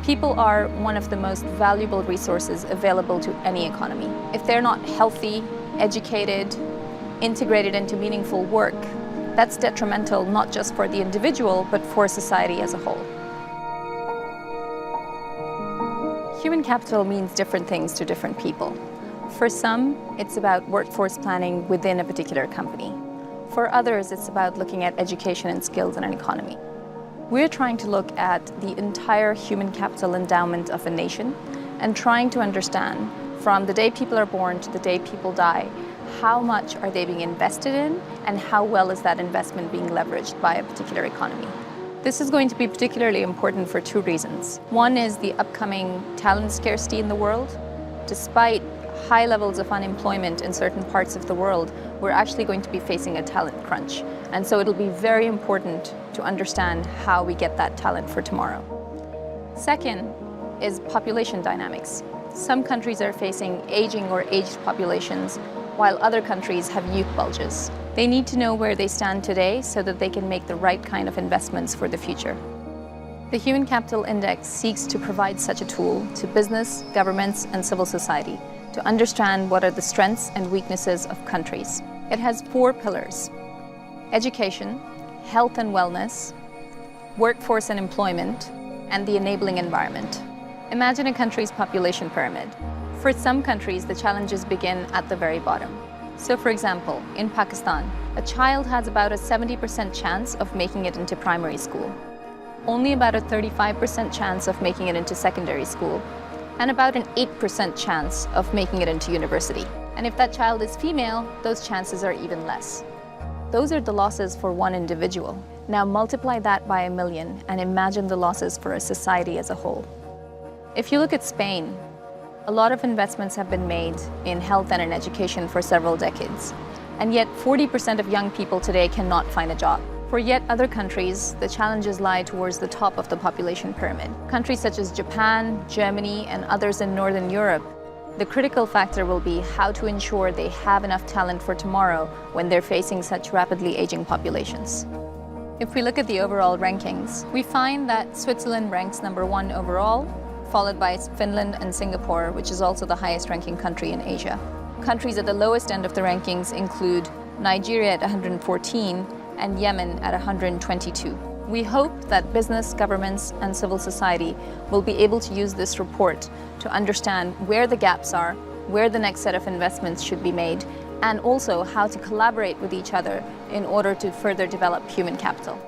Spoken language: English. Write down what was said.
People are one of the most valuable resources available to any economy. If they're not healthy, educated, integrated into meaningful work, that's detrimental not just for the individual, but for society as a whole. Human capital means different things to different people. For some, it's about workforce planning within a particular company. For others, it's about looking at education and skills in an economy. We're trying to look at the entire human capital endowment of a nation and trying to understand, from the day people are born to the day people die, how much are they being invested in and how well is that investment being leveraged by a particular economy. This is going to be particularly important for two reasons. One is the upcoming talent scarcity in the world. Despite high levels of unemployment in certain parts of the world, we're actually going to be facing a talent crunch. And so it'll be very important to understand how we get that talent for tomorrow. Second is population dynamics. Some countries are facing aging or aged populations, while other countries have youth bulges. They need to know where they stand today so that they can make the right kind of investments for the future. The Human Capital Index seeks to provide such a tool to business, governments, and civil society to understand what are the strengths and weaknesses of countries. It has 4 pillars: education, health and wellness, workforce and employment, and the enabling environment. Imagine a country's population pyramid. For some countries, the challenges begin at the very bottom. So for example, in Pakistan, a child has about a 70% chance of making it into primary school, only about a 35% chance of making it into secondary school, and about an 8% chance of making it into university. And if that child is female, those chances are even less. Those are the losses for one individual. Now multiply that by 1 million and imagine the losses for a society as a whole. If you look at Spain, a lot of investments have been made in health and in education for several decades. And yet 40% of young people today cannot find a job. For yet other countries, the challenges lie towards the top of the population pyramid. Countries such as Japan, Germany, and others in Northern Europe, the critical factor will be how to ensure they have enough talent for tomorrow when they're facing such rapidly aging populations. If we look at the overall rankings, we find that Switzerland ranks number 1 overall, followed by Finland and Singapore, which is also the highest ranking country in Asia. Countries at the lowest end of the rankings include Nigeria at 114 and Yemen at 122. We hope that business, governments, and civil society will be able to use this report to understand where the gaps are, where the next set of investments should be made, and also how to collaborate with each other in order to further develop human capital.